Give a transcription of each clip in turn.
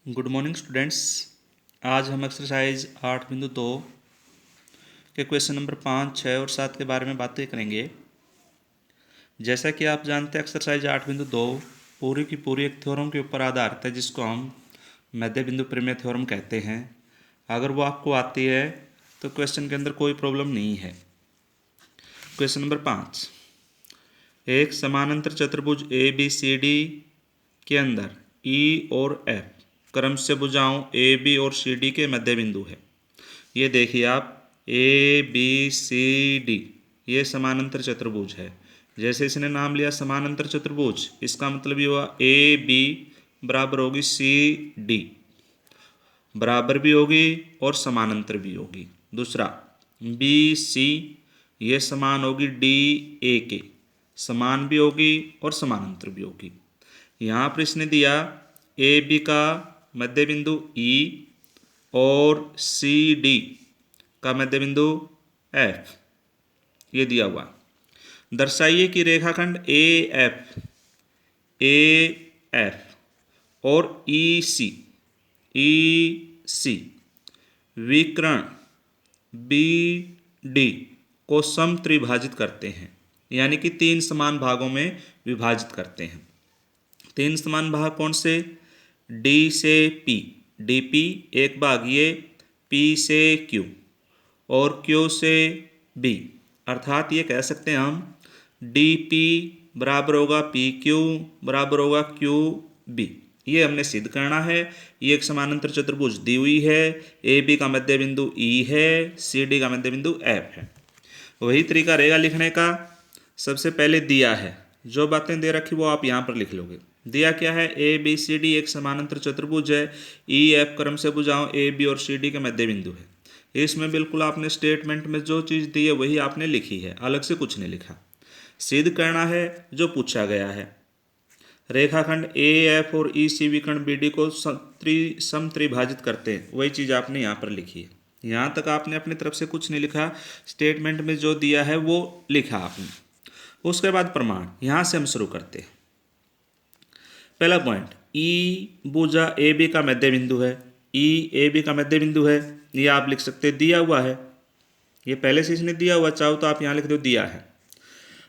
Good morning students. आज हम exercise 8.2 के क्वेश्चन नंबर 5, 6 और 7 के बारे में बातें करेंगे। जैसा कि आप जानते हैं एक्सरसाइज 8.2 पूरी की पूरी एक थ्योरम के ऊपर आधारित है जिसको हम मध्य बिंदु प्रमेय थ्योरम कहते हैं। अगर वो आपको आती है तो क्वेश्चन के अंदर कोई प्रॉब्लम नहीं है। क्वेश्चन नंबर 5, एक समानांतर चतुर्भुज ABCD के अंदर E और F क्रम से भुजाओं AB और CD के मध्य बिंदु है। ये देखिए आप ABCD ये समानांतर चतुर्भुज है। जैसे इसने नाम लिया समानांतर चतुर्भुज, इसका मतलब ये हुआ AB बराबर होगी CD, बराबर भी होगी और समानांतर भी होगी। दूसरा BC ये समान होगी DA के, समान भी होगी और समानांतर भी होगी। यहाँ पर इसने दिया AB का मध्य बिंदु E और CD का मध्य बिंदु F ये दिया हुआ। दर्शाइए कि रेखाखंड AF और EC विकर्ण BD को समत्रिभाजित करते हैं, यानी कि 3 समान भागों में विभाजित करते हैं। 3 समान भाग कौन से? D से P, DP एक भागिए P से Q और Q से B, अर्थात ये कह सकते हैं हम DP बराबर होगा PQ बराबर होगा QB। ये हमने सिद्ध करना है। ये एक समानांतर चतुर्भुज दी हुई है। AB का मध्य बिंदु E है, CD का मध्य बिंदु F है। वही तरीका रहेगा लिखने का। सबसे पहले दिया है, जो बातें दे रखी वो आप यहाँ पर लिख लोगे। दिया क्या है? ABCD एक समानांतर चतुर्भुज है। EF क्रम से भुजाओं AB और CD के मध्य बिंदु है। इसमें बिल्कुल आपने स्टेटमेंट में जो चीज़ दी है वही आपने लिखी है, अलग से कुछ नहीं लिखा। सिद्ध करना है जो पूछा गया है। रेखाखंड AF और EC विकर्ण BD को समत्रिभाजित करते हैं, वही चीज़ आपने यहाँ पर लिखी है। यहाँ तक आपने अपनी तरफ से कुछ नहीं लिखा, स्टेटमेंट में जो दिया है वो लिखा आपने। उसके बाद प्रमाण, यहाँ से हम शुरू करते हैं। पहला पॉइंट, E भुजा AB का मध्य बिंदु है। E AB का मध्य बिंदु है, ये आप लिख सकते हैं दिया हुआ है। ये पहले से इसने दिया हुआ, चाहो तो आप यहाँ लिख दो दिया है।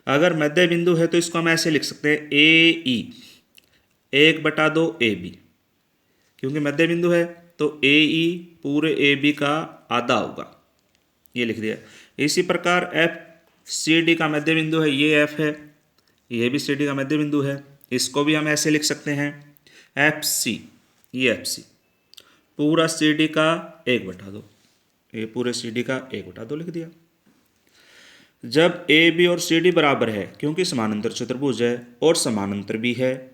अगर मध्य बिंदु है तो इसको हम ऐसे लिख सकते हैं AE 1/2 AB, क्योंकि मध्य बिंदु है तो AE पूरे AB का आधा होगा, ये लिख दिया। इसी प्रकार FCD का मध्य बिंदु है, ये F है, ये भी CD का मध्य बिंदु है, इसको भी हम ऐसे लिख सकते हैं FC, ये FC पूरा CD का 1/2, ये पूरे CD का 1/2 लिख दिया। जब AB और CD बराबर है, क्योंकि समानांतर चतुर्भुज है और समानांतर भी है,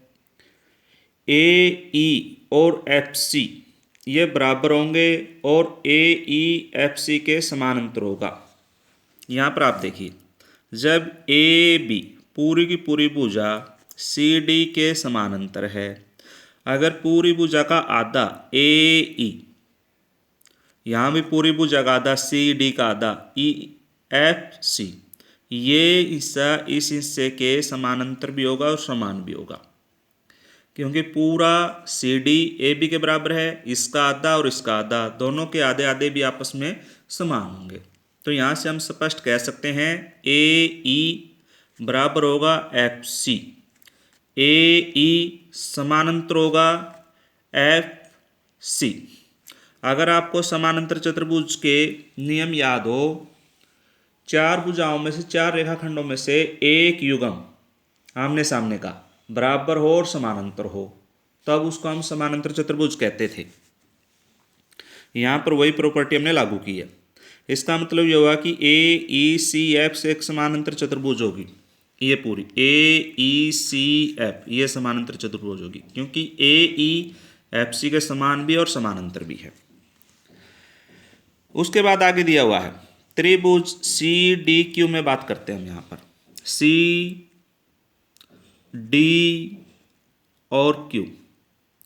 AE और FC ये बराबर होंगे और AE FC के समानांतर होगा। यहाँ पर आप देखिए, जब AB पूरी की पूरी भुजा CD के समानांतर है, अगर पूरी भुजा का आधा AE, यहाँ भी पूरी भुजा का आधा CD का आधा EFC, ये हिस्सा इस हिस्से के समानांतर भी होगा और समान भी होगा, क्योंकि पूरा CD AB के बराबर है। इसका आधा और इसका आधा, दोनों के आधे आधे भी आपस में समान होंगे। तो यहाँ से हम स्पष्ट कह सकते हैं AE बराबर होगा FC, AE समानांतर होगा FC। अगर आपको समानांतर चतुर्भुज के नियम याद हो, 4 भुजाओं में से 4 रेखाखंडों में से एक युग्म आमने सामने का बराबर हो और समानांतर हो, तब उसको हम समानांतर चतुर्भुज कहते थे। यहाँ पर वही प्रॉपर्टी हमने लागू की है। इसका मतलब ये हुआ कि AECF से एक समानांतर चतुर्भुज होगी, ये पूरी AECF ये समानांतर चतुर्भुज होगी, क्योंकि AEFC के समान भी और समानांतर भी है। उसके बाद आगे दिया हुआ है त्रिभुज CDQ में बात करते हैं हम। यहाँ पर CD और Q,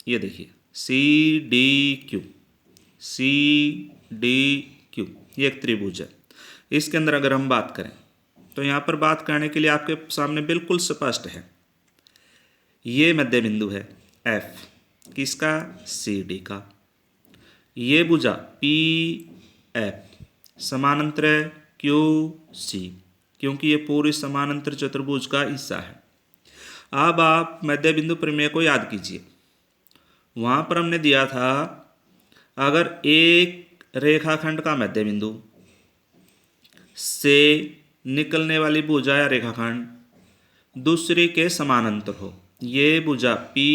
ये देखिए CDQ ये एक त्रिभुज है। इसके अंदर अगर हम बात करें तो यहाँ पर बात करने के लिए आपके सामने बिल्कुल स्पष्ट है, ये मध्य बिंदु है F, किसका? सी डी का। ये भुजा पी एफ समानांतर है क्यू सी, क्योंकि ये पूरी समानांतर चतुर्भुज का हिस्सा है। अब आप मध्य बिंदु प्रमेय को याद कीजिए। वहाँ पर हमने दिया था अगर एक रेखाखंड का मध्य बिंदु से निकलने वाली भुजा या रेखाखंड दूसरी के समानांतर हो, ये भुजा पी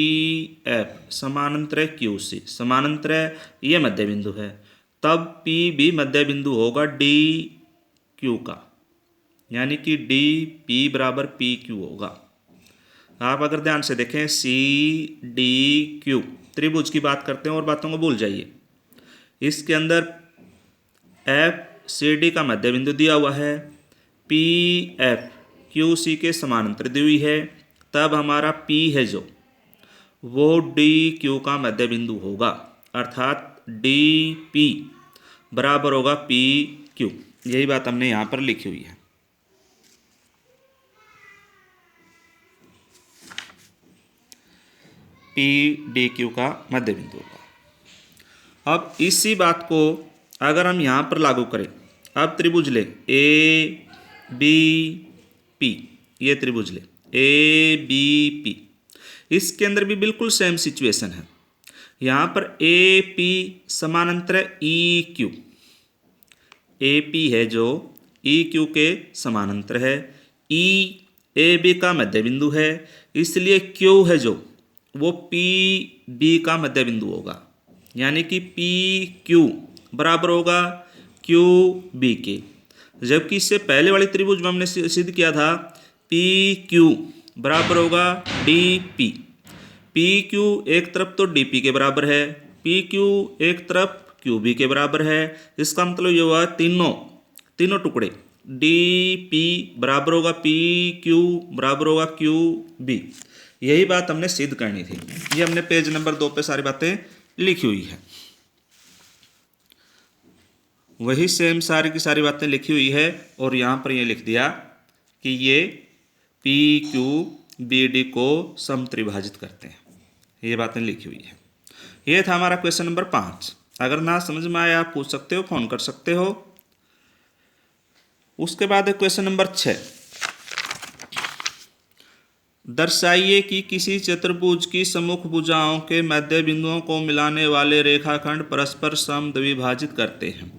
एफ समानांतर है क्यू सी, समानांतर है, ये मध्य बिंदु है, तब पी भी मध्य बिंदु होगा डी क्यू का, यानी कि डी पी बराबर पी क्यू होगा। आप अगर ध्यान से देखें सी डी क्यू त्रिभुज की बात करते हैं और बातों को भूल जाइए। इसके अंदर एफ सी डी का मध्य बिंदु दिया हुआ है, पी एफ क्यू सी के समानांतर दी हुई है, तब हमारा पी है जो वो डी क्यू का मध्य बिंदु होगा, अर्थात डी पी बराबर होगा पी क्यू। यही बात हमने यहाँ पर लिखी हुई है। पी डी क्यू का मध्य बिंदु होगा। अब इसी बात को अगर हम यहाँ पर लागू करें, अब त्रिभुज ले ए बी पी, ये त्रिभुज ले ए बी पी, इसके अंदर भी बिल्कुल सेम सिचुएशन है। यहाँ पर ए पी समानांतर है ई क्यू, ए पी है जो ई क्यू के समानांतर है, ई ए बी का मध्य बिंदु है, इसलिए क्यू है जो वो पी बी का मध्य बिंदु होगा, यानी कि पी क्यू बराबर होगा क्यू बी के। जबकि इससे पहले वाली त्रिभुज में हमने सिद्ध किया था पी क्यू बराबर होगा डी पी। पी क्यू एक तरफ तो डी पी के बराबर है, पी क्यू एक तरफ क्यू बी के बराबर है। इसका मतलब ये हुआ तीनों टुकड़े डी पी बराबर होगा पी क्यू बराबर होगा क्यू बी। यही बात हमने सिद्ध करनी थी। ये हमने पेज नंबर 2 पे सारी बातें लिखी हुई है। वही सेम सारी की सारी बातें लिखी हुई है और यहाँ पर ये लिख दिया कि ये पी क्यू बी डी को समत्रिभाजित करते हैं। ये बातें लिखी हुई है। ये था हमारा क्वेश्चन नंबर 5। अगर ना समझ में आया आप पूछ सकते हो, फोन कर सकते हो। उसके बाद है क्वेश्चन नंबर 6। दर्शाइए कि किसी चतुर्भुज की सम्मुख भुजाओं के मध्य बिंदुओं को मिलाने वाले रेखाखंड परस्पर समद्विभाजित करते हैं।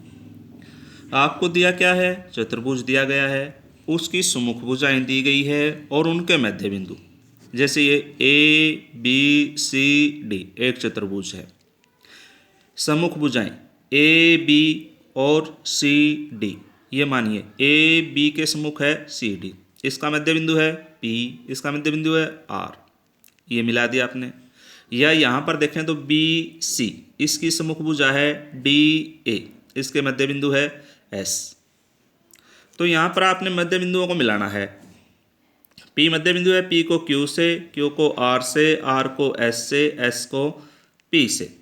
आपको दिया क्या है? चतुर्भुज दिया गया है, उसकी सम्मुख भुजाएं दी गई है और उनके मध्य बिंदु, जैसे ये ए बी सी डी एक चतुर्भुज है। सम्मुख भुजाएं ए बी और सी डी, ये मानिए ए बी के सम्मुख है सी डी, इसका मध्य बिंदु है पी, इसका मध्य बिंदु है आर, ये मिला दिया आपने। या यहाँ पर देखें तो बी सी, इसकी सम्मुख भुजा है डी ए, इसके मध्य बिंदु है एस। तो यहाँ पर आपने मध्य बिंदुओं को मिलाना है। पी मध्य बिंदु है, पी को क्यू से, क्यू को आर से, आर को एस से, एस को पी से।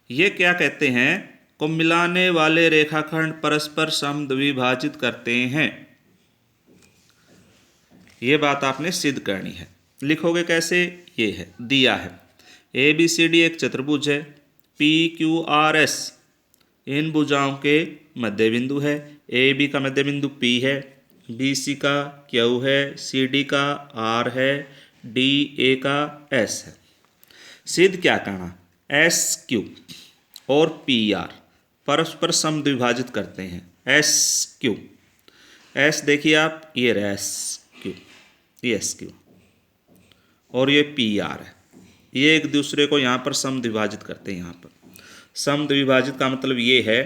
ये क्या कहते हैं? को मिलाने वाले रेखाखंड परस्पर समद्विभाजित करते हैं। ये बात आपने सिद्ध करनी है। लिखोगे कैसे? ये है दिया है ए बी सी डी एक चतुर्भुज है, पी क्यू आर एस इन भुजाओं के मध्य बिंदु है। ए बी का मध्य बिंदु पी है, बी सी का क्यू है, सी डी का आर है, डी ए का एस है। सिद्ध क्या करना? एस क्यू और पी आर परस्पर समद्विभाजित करते हैं। एस क्यू, एस देखिए आप, ये रहा एस क्यू, ये एस क्यू और ये पी आर है, ये एक दूसरे को यहाँ पर समद्विभाजित करते हैं। यहाँ पर समद्विभाजित का मतलब ये है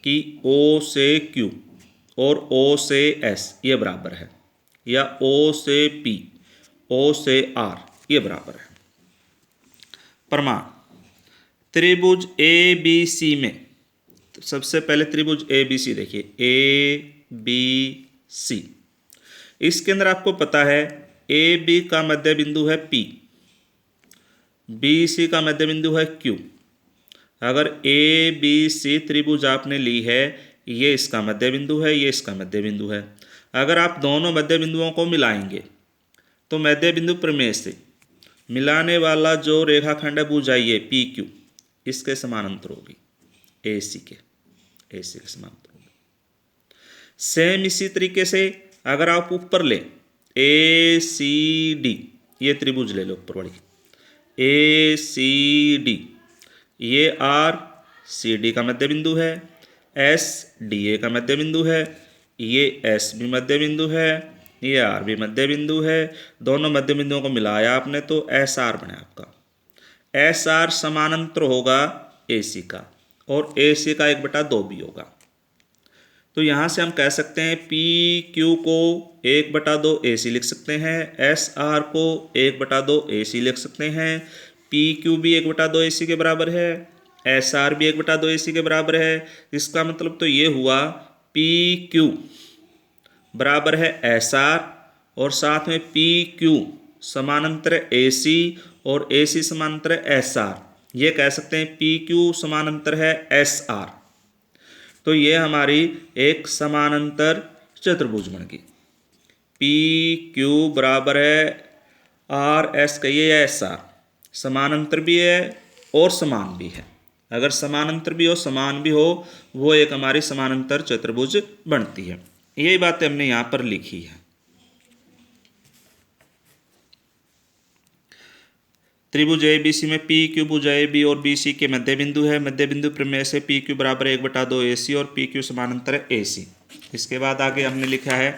कि O से Q और O से S ये बराबर है, या O से P, O से R ये बराबर है। प्रमाण त्रिभुज ए बी सी में सबसे पहले त्रिभुज ए बी सी देखिए, ए बी सी, इसके अंदर आपको पता है ए बी का मध्य बिंदु है P, बी सी का मध्य बिंदु है Q। अगर ए बी सी त्रिभुज आपने ली है, ये इसका मध्य बिंदु है, ये इसका मध्य बिंदु है। अगर आप दोनों मध्य बिंदुओं को मिलाएंगे तो मध्य बिंदु प्रमेय से मिलाने वाला जो रेखाखंड है भुजाई है पी क्यू, इसके समानांतर होगी, ए सी के समानांतर होगी। सेम इसी तरीके से अगर आप ऊपर ले ए सी डी, ये त्रिभुज ले लो ऊपर वाली, ए सी डी, ये आर सी डी का मध्य बिंदु है, एस डी ए का मध्य बिंदु है, ये एस भी मध्य बिंदु है, ये आर भी मध्य बिंदु है। दोनों मध्य बिंदुओं को मिलाया आपने तो एस आर बना आपका। एस आर समानांतर होगा ए सी का, और ए सी का 1/2 भी होगा। तो यहाँ से हम कह सकते हैं पी क्यू को 1/2 ए सी लिख सकते हैं, एस आर को 1/2 ए सी लिख सकते हैं, पी क्यू भी 1/2 ए सी के बराबर है, एस आर भी 1/2 ए सी के बराबर है। इसका मतलब तो ये हुआ पी क्यू बराबर है एस आर, और साथ में पी क्यू समानांतर ए सी, और ए सी समानांतर एस आर। ये कह सकते हैं पी क्यू समानांतर है एस आर। तो ये हमारी एक समानांतर चतुर्भुज बन गई। पी क्यू बराबर है आर एस कहिए एस आर, समानांतर भी है और समान भी है। अगर समानांतर भी हो समान भी हो, वो एक हमारी समानांतर चतुर्भुज बनती है। यही बातें हमने यहाँ पर लिखी है। त्रिभुज ए बी सी में पी क्यू भुजा ए बी और बी सी के मध्य बिंदु है। मध्य बिंदु प्रमेय से पी क्यू बराबर 1/2 ए सी और पी क्यू समानांतर है ए सी। इसके बाद आगे हमने लिखा है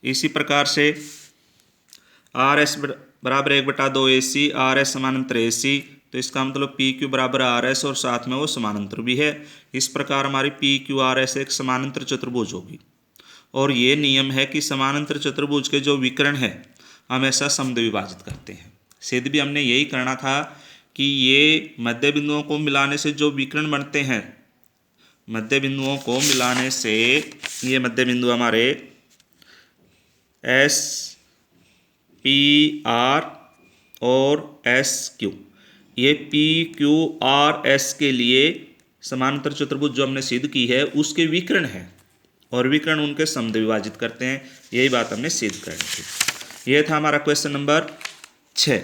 इसी प्रकार से आर एस बराबर 1/2 ए सी, आर एस समानांतर ए सी। तो इसका मतलब पी क्यू बराबर आर एस और साथ में वो समानांतर भी है। इस प्रकार हमारी पी क्यू आर एस एक समानांतर चतुर्भुज होगी। और ये नियम है कि समानांतर चतुर्भुज के जो विकर्ण है हमेशा समद्विभाजित करते हैं। सिद्ध भी हमने यही करना था कि ये मध्य बिंदुओं को मिलाने से जो विकर्ण बनते हैं, मध्य बिंदुओं को मिलाने से ये मध्य बिंदु हमारे एस पी आर और एस क्यू, ये पी क्यू आर एस के लिए समानांतर चतुर्भुज जो हमने सिद्ध की है उसके विकर्ण है, और विकर्ण उनके समद्विभाजित करते हैं। यही बात हमने सिद्ध करनी थी। ये था हमारा क्वेश्चन नंबर 6।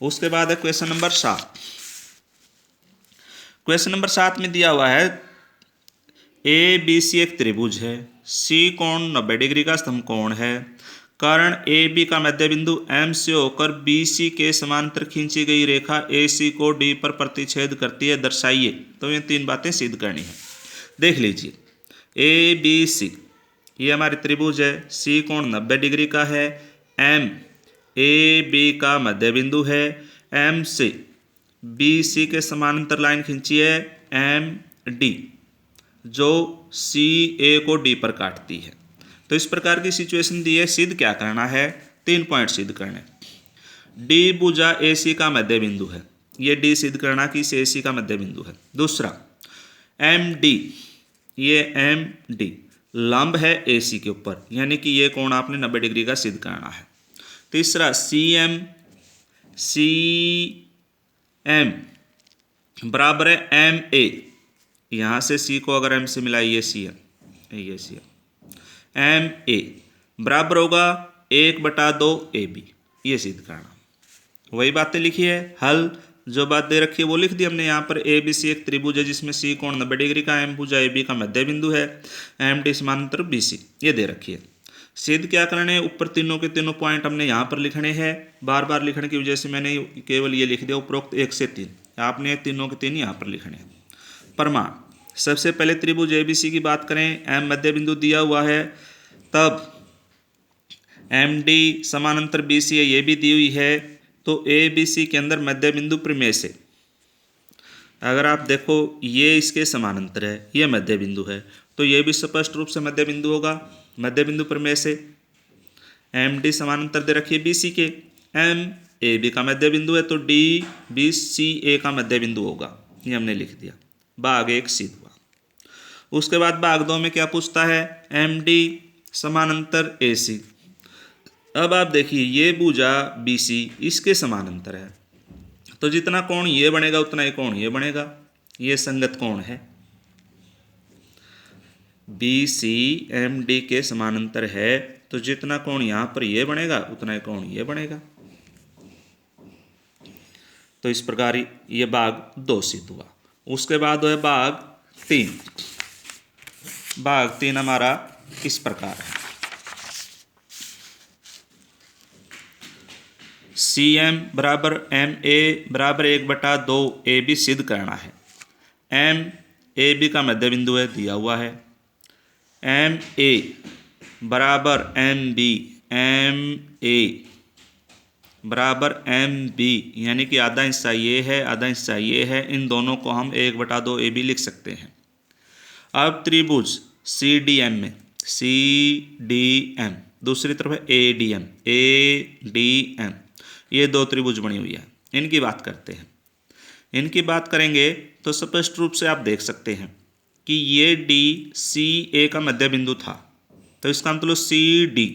उसके बाद है क्वेश्चन नंबर 7। क्वेश्चन नंबर 7 में दिया हुआ है ए बी सी एक त्रिभुज है, सी कोण 90 डिग्री का समकोण है, कारण ए बी का मध्य बिंदु एम से होकर बी सी के समांतर खींची गई रेखा ए सी को डी पर प्रतिच्छेद करती है, दर्शाइए। तो ये 3 बातें सिद्ध करनी है। देख लीजिए, ए बी सी ये हमारी त्रिभुज है, सी कोण 90 डिग्री का है, एम ए बी का मध्य बिंदु है, एम से बी सी के समानांतर लाइन खींची है एम डी, जो सी ए को डी पर काटती है। तो इस प्रकार की सिचुएशन दी है। सिद्ध क्या करना है? 3 पॉइंट सिद्ध करने। डी भुजा ए सी का मध्य बिंदु है, ये डी सिद्ध करना कि ए सी का मध्य बिंदु है। दूसरा, एम डी, ये एम डी लंब है ए सी के ऊपर, यानी कि ये कोण आपने 90 डिग्री का सिद्ध करना है। तीसरा, सी एम बराबर है एम ए, यहाँ से सी को अगर एम से मिलाइए सी एम, ये सी एम ए बराबर होगा 1/2 ए बी, ये सिद्ध करना। वही बातें लिखी है, हल जो बात दे रखी है वो लिख दी हमने यहाँ पर। ए बी सी एक त्रिभुज है जिसमें सी कोण 90 डिग्री का, एम भुजा ए बी का मध्य बिंदु है, एम डी समानांतर बी सी, ये दे रखी है। सिद्ध क्या करने हैं? ऊपर तीनों के तीनों पॉइंट हमने यहाँ पर लिखने हैं। बार बार लिखने की वजह से मैंने केवल ये लिख दिया उपरोक्त 1 से 3, आपने तीनों के 3 यहाँ पर लिखने हैं। प्रमाण, सबसे पहले त्रिभुज ए बी सी की बात करें, एम मध्य बिंदु दिया हुआ है, तब एम डी समानांतर बी सी है, ये भी दी हुई है। तो ए बी सी के अंदर मध्य बिंदु प्रमेय से अगर आप देखो ये इसके समानांतर है, ये मध्य बिंदु है, तो ये भी स्पष्ट रूप से मध्य बिंदु होगा। मध्य बिंदु प्रमेय से एम डी समानांतर दे रखिए बी सी के, एम ए बी का मध्य बिंदु है, तो डी बी सी ए का मध्य बिंदु होगा, ये हमने लिख दिया। भाग 1 सिद्ध हुआ। उसके बाद भाग 2 में क्या पूछता है? एम डी समानांतर ए सी। अब आप देखिए ये भुजा बी सी इसके समानांतर है, तो जितना कोण ये बनेगा उतना ही कोण ये बनेगा, ये संगत कोण है। बी सी एम डी के समानांतर है, तो जितना कोण यहाँ पर ये बनेगा उतना ही कोण ये बनेगा। तो इस प्रकार ये भाग 2 सिद्ध हुआ। उसके बाद है भाग 3। भाग 3 हमारा इस प्रकार है। CM बराबर MA बराबर 1/2 AB सिद्ध करना है। M AB का मध्य बिंदु है, दिया हुआ है। MA बराबर MB, MA बराबर MB यानी कि आधा हिस्सा ये है, आधा हिस्सा ये है। इन दोनों को हम 1/2 AB लिख सकते हैं। अब त्रिभुज CDM में CDM, दूसरी तरफ है ADM, ADM, ये 2 त्रिभुज बनी हुई है। इनकी बात करते हैं। इनकी बात करेंगे तो स्पष्ट रूप से आप देख सकते हैं कि ये DCA का मध्य बिंदु था, तो इसका मतलब CD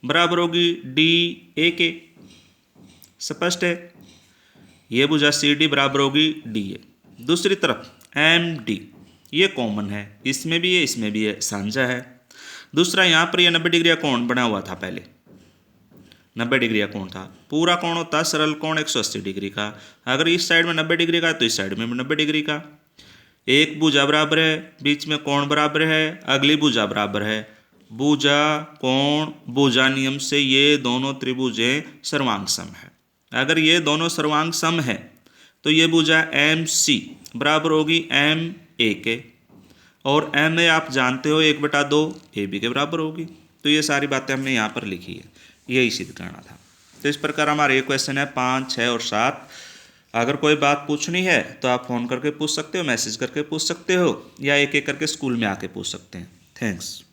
बराबर होगी DA के। स्पष्ट है। ये भुजा CD बराबर होगी DA। दूसरी तरफ MD, ये कॉमन है, इसमें भी है, इसमें भी है, साझा है। दूसरा यहाँ पर ये 90 डिग्री का कोण बना हुआ था, पहले 90 डिग्री का कोण था। पूरा कोण होता है सरल कोण 180 डिग्री का। अगर इस साइड में 90 डिग्री का है तो इस साइड में भी 90 डिग्री का। एक भुजा बराबर है, बीच में कोण बराबर है, अगली भुजा बराबर है। भुजा कोण भुजा नियम से ये दोनों त्रिभुजें सर्वांग सम है। अगर ये दोनों सर्वांग सम है तो ये भुजा MC बराबर होगी MA के, और MA आप जानते हो 1/2 AB के बराबर होगी। तो ये सारी बातें हमने यहाँ पर लिखी है, यही सिद्ध करना था। तो इस प्रकार हमारे ये क्वेश्चन है 5, 6 और 7। अगर कोई बात पूछनी है तो आप फ़ोन करके पूछ सकते हो, मैसेज करके पूछ सकते हो, या एक एक करके स्कूल में आके पूछ सकते हैं। थैंक्स।